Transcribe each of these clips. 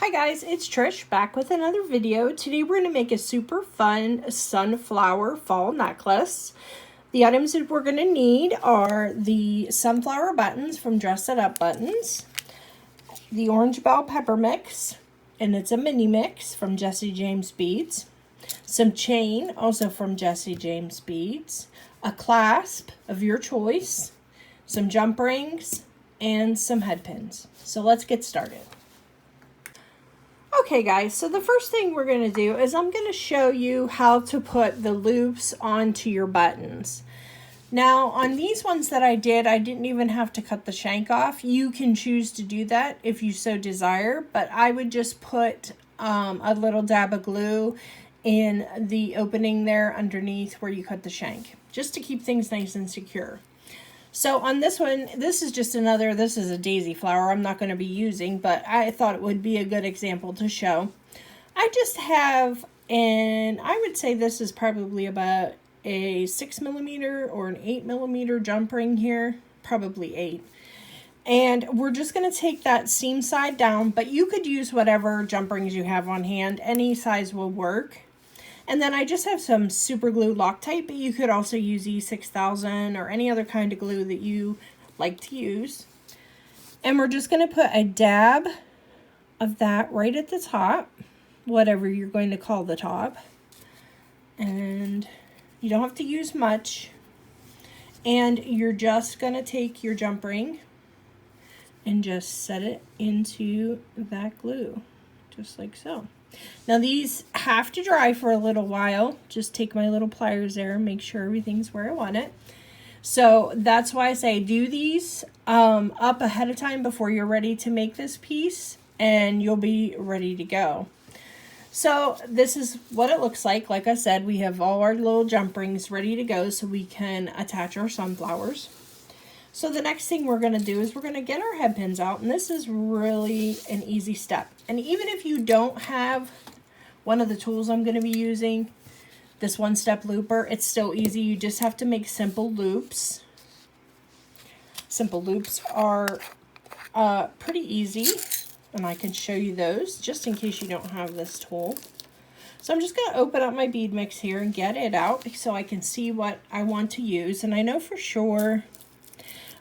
Hi guys, it's Trish back with another video. Today we're going to make a super fun sunflower fall necklace. The items that we're going to need are the sunflower buttons from Dress It Up Buttons, the orange bell pepper mix, and it's a mini mix from Jesse James Beads, some chain also from Jesse James Beads, a clasp of your choice, some jump rings, and some head pins. So let's get started. Okay guys, so the first thing we're going to do is I'm going to show you how to put the loops onto your buttons. Now on these ones that I didn't even have to cut the shank off. You can choose to do that if you so desire, but I would just put a little dab of glue in the opening there underneath where you cut the shank, just to keep things nice and secure. So on this one, this is a daisy flower I'm not going to be using, but I thought it would be a good example to show. I just have, and I would say this is probably about a 6mm or an 8mm jump ring here, probably 8. And we're just going to take that seam side down, but you could use whatever jump rings you have on hand. Any size will work. And then I just have some super glue Loctite, but you could also use E6000 or any other kind of glue that you like to use. And we're just going to put a dab of that right at the top, whatever you're going to call the top. And you don't have to use much. And you're just going to take your jump ring and just set it into that glue, just like so. Now these have to dry for a little while. Just take my little pliers there and make sure everything's where I want it. So that's why I say do these up ahead of time before you're ready to make this piece, and you'll be ready to go. So this is what it looks like. Like I said, we have all our little jump rings ready to go so we can attach our sunflowers. So the next thing we're going to do is we're going to get our head pins out, and this is really an easy step. And even if you don't have one of the tools I'm going to be using, this one-step looper, it's still easy. You just have to make simple loops. Simple loops are pretty easy, and I can show you those just in case you don't have this tool. So I'm just going to open up my bead mix here and get it out so I can see what I want to use. And I know for sure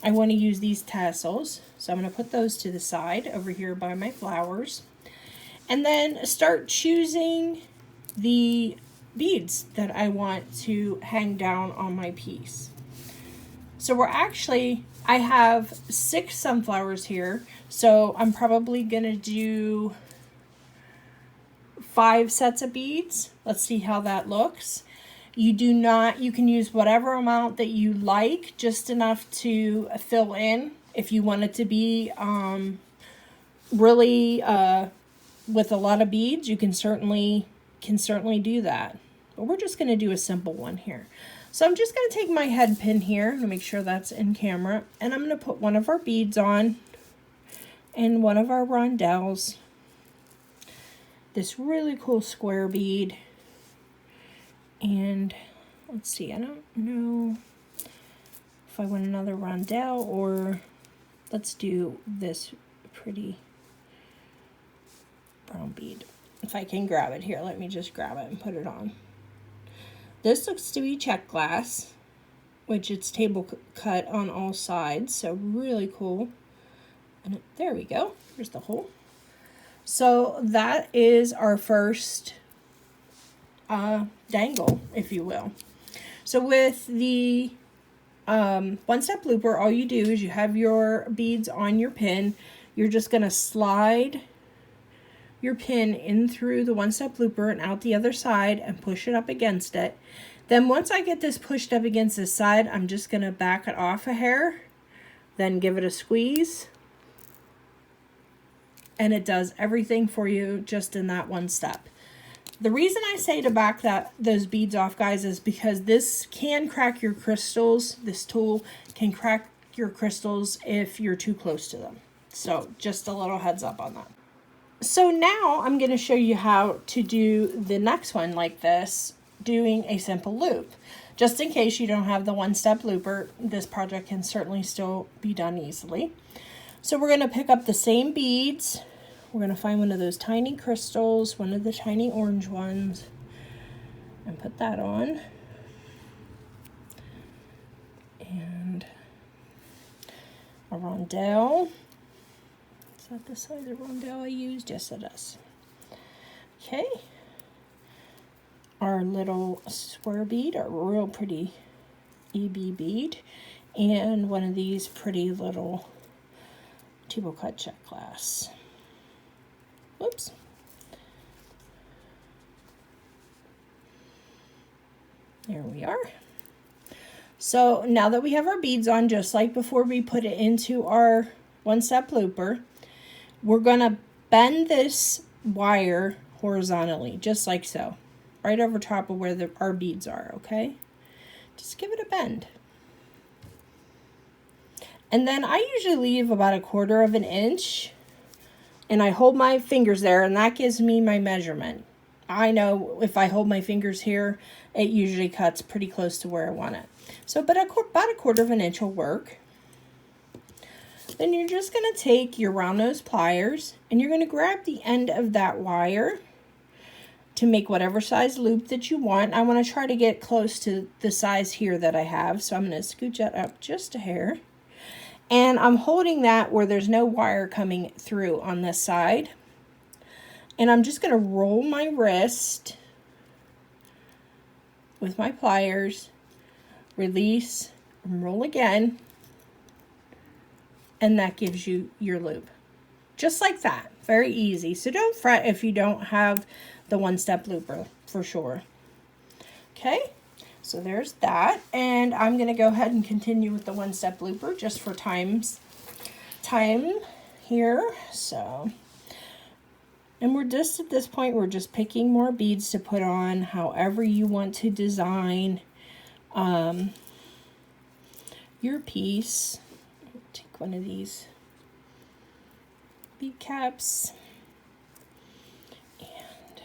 I want to use these tassels, so I'm going to put those to the side over here by my flowers, and then start choosing the beads that I want to hang down on my piece. So I have 6 sunflowers here, so I'm probably going to do 5 sets of beads. Let's see how that looks. You can use whatever amount that you like, just enough to fill in. If you want it to be really with a lot of beads, you can certainly do that. But we're just going to do a simple one here. So I'm just going to take my head pin here to make sure that's in camera, and I'm going to put one of our beads on and one of our rondelles. This really cool square bead. And let's see, I don't know if I want another rondelle, or let's do this pretty brown bead. If I can grab it here, let me just grab it and put it on. This looks to be check glass, which it's table cut on all sides, so really cool. And there we go, there's the hole. So that is our first dangle, if you will. So with the one-step looper, all you do is you have your beads on your pin. You're just going to slide your pin in through the one-step looper and out the other side and push it up against it. Then once I get this pushed up against this side, I'm just going to back it off a hair, then give it a squeeze, and it does everything for you just in that one step. The reason I say to back those beads off, guys, is because this can crack your crystals. This tool can crack your crystals if you're too close to them. So just a little heads up on that. So now I'm going to show you how to do the next one like this, doing a simple loop. Just in case you don't have the one-step looper, this project can certainly still be done easily. So we're going to pick up the same beads we're going to find one of those tiny crystals, one of the tiny orange ones, and put that on. And a rondelle. Is that the size of rondelle I used? Yes, it is. Okay. Our little square bead, our real pretty EB bead, and one of these pretty little table cut check glass. Whoops. There we are. So now that we have our beads on, just like before we put it into our one-step looper, we're going to bend this wire horizontally, just like so, right over top of where our beads are, okay? Just give it a bend. And then I usually leave about 1/4 of an inch, and I hold my fingers there, and that gives me my measurement. I know if I hold my fingers here, it usually cuts pretty close to where I want it. So, but about 1/4 of an inch will work. Then you're just going to take your round nose pliers, and you're going to grab the end of that wire to make whatever size loop that you want. I want to try to get close to the size here that I have, so I'm going to scooch that up just a hair. And I'm holding that where there's no wire coming through on this side. And I'm just going to roll my wrist with my pliers, release, and roll again. And that gives you your loop. Just like that. Very easy. So don't fret if you don't have the one-step looper, for sure. Okay. So there's that, and I'm going to go ahead and continue with the one-step looper just for time here. So, and we're just at this point, we're just picking more beads to put on however you want to design your piece. Take one of these bead caps, and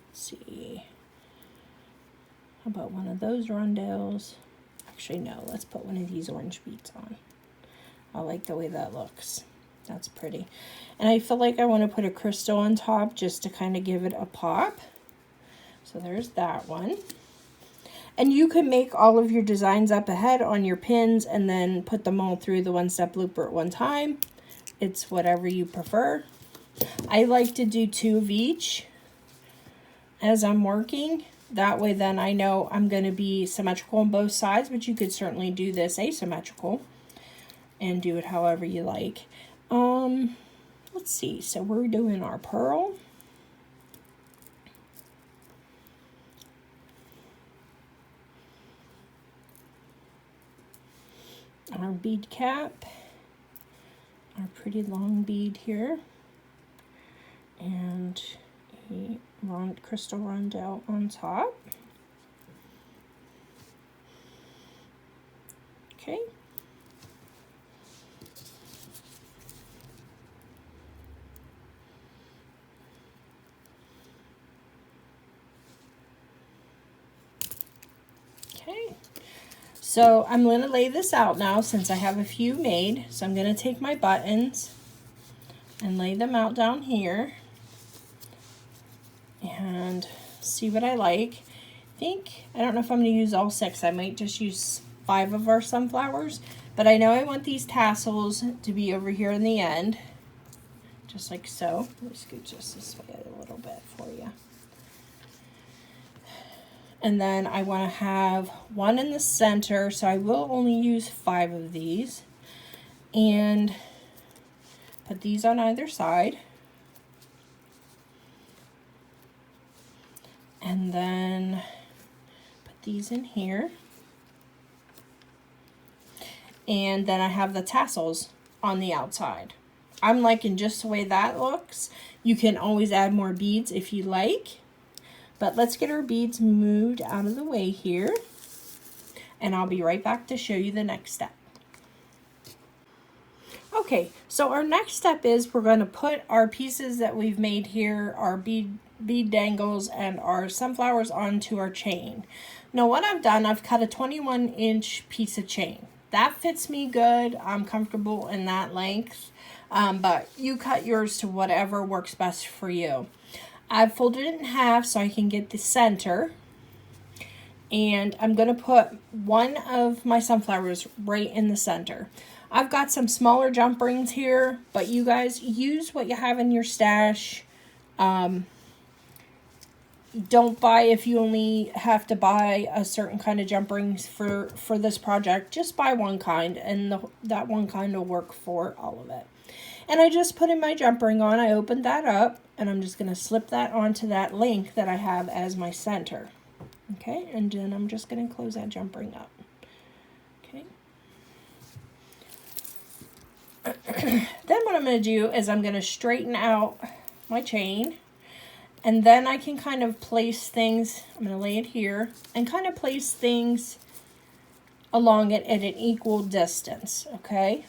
let's see. How about one of those rondelles? Actually, no, let's put one of these orange beads on. I like the way that looks. That's pretty. And I feel like I want to put a crystal on top just to kind of give it a pop. So there's that one. And you can make all of your designs up ahead on your pins and then put them all through the one-step looper at one time. It's whatever you prefer. I like to do 2 of each as I'm working. That way then I know I'm going to be symmetrical on both sides, but you could certainly do this asymmetrical and do it however you like. Let's see. So we're doing our pearl. Our bead cap. Our pretty long bead here. And a crystal rondelle on top. Okay. Okay. So I'm going to lay this out now since I have a few made. So I'm going to take my buttons and lay them out down here and see what I like. I don't know if I'm going to use all 6. I might just use 5 of our sunflowers, but I know I want these tassels to be over here in the end, just like so. Let me scoot just this way a little bit for you. And then I want to have one in the center, so I will only use 5 of these. And put these on either side. And then put these in here. And then I have the tassels on the outside. I'm liking just the way that looks. You can always add more beads if you like. But let's get our beads moved out of the way here. And I'll be right back to show you the next step. Okay, so our next step is we're going to put our pieces that we've made here, our bead dangles and our sunflowers onto our chain. Now what I've done, I've cut a 21-inch piece of chain. That fits me good. I'm comfortable in that length. but you cut yours to whatever works best for you. I've folded it in half so I can get the center. And I'm going to put one of my sunflowers right in the center. I've got some smaller jump rings here, but you guys use what you have in your stash. Don't buy, if you only have to buy a certain kind of jump rings for this project, just buy one kind, and that one kind will work for all of it. And I just put in my jump ring on. I opened that up, and I'm just going to slip that onto that link that I have as my center. Okay, and then I'm just going to close that jump ring up. Okay. Then what I'm going to do is I'm going to straighten out my chain, and then I can kind of place things. I'm going to lay it here and kind of place things along it at an equal distance. Okay,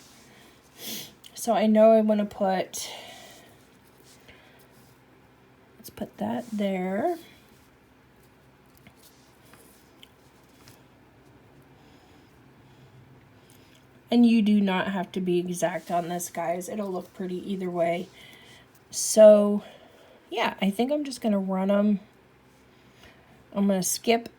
so I know I want to put, let's put that there. And you do not have to be exact on this, guys. It'll look pretty either way. So, yeah, I think I'm just going to run them. I'm going to skip.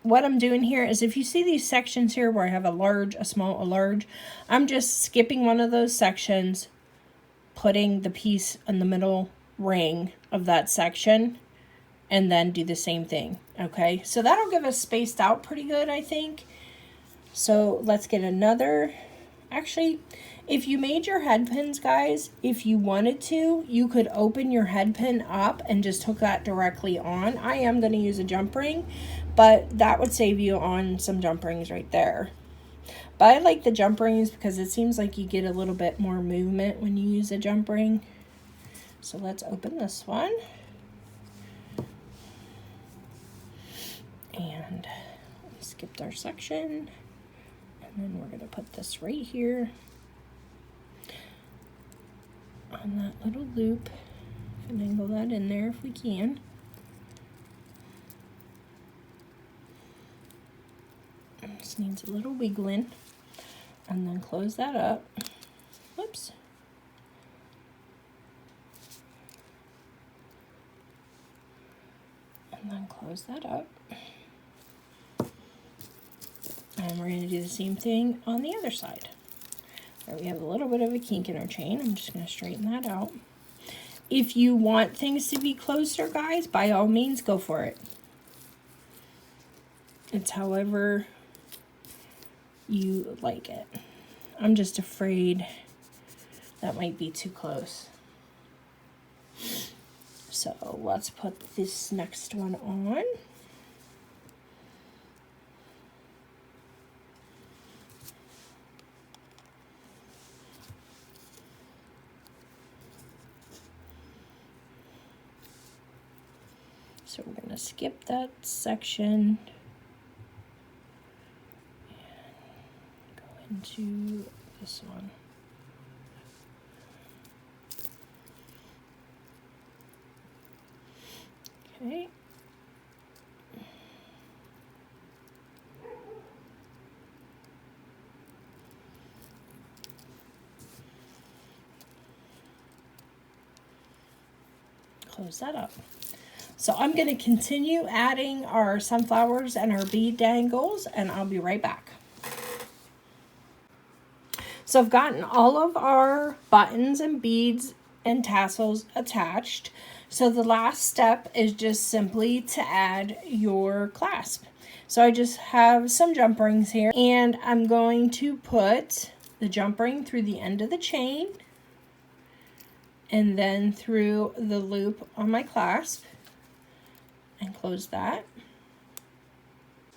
What I'm doing here is, if you see these sections here where I have a large, a small, a large, I'm just skipping one of those sections, putting the piece in the middle ring of that section, and then do the same thing. Okay, so that'll give us spaced out pretty good, I think. So let's get another. Actually, if you made your head pins, guys, if you wanted to, you could open your head pin up and just hook that directly on. I am going to use a jump ring, but that would save you on some jump rings right there. But I like the jump rings because it seems like you get a little bit more movement when you use a jump ring. So let's open this one. And we skipped our section. And then we're going to put this right here on that little loop and angle that in there if we can. This needs a little wiggling. And then close that up. Whoops. And then close that up. And we're going to do the same thing on the other side. There we have a little bit of a kink in our chain. I'm just going to straighten that out. If you want things to be closer, guys, by all means, go for it. It's however you like it. I'm just afraid that might be too close. So let's put this next one on. So we're going to skip that section and go into this one. Okay. Close that up. So I'm going to continue adding our sunflowers and our bead dangles, and I'll be right back. So I've gotten all of our buttons and beads and tassels attached. So the last step is just simply to add your clasp. So I just have some jump rings here, and I'm going to put the jump ring through the end of the chain and then through the loop on my clasp. And close that.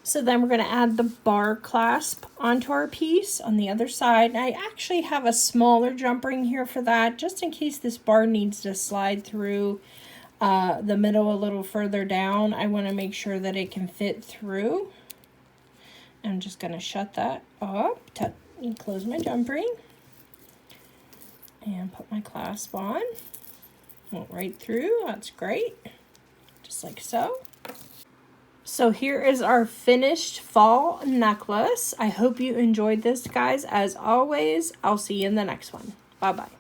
So then we're going to add the bar clasp onto our piece on the other side. And I actually have a smaller jump ring here for that, just in case this bar needs to slide through the middle a little further down. I want to make sure that it can fit through. I'm just going to shut that up, and close my jump ring, and put my clasp on. Went right through. That's great. Just like so. So here is our finished fall necklace. I hope you enjoyed this, guys. As always, I'll see you in the next one. Bye-bye.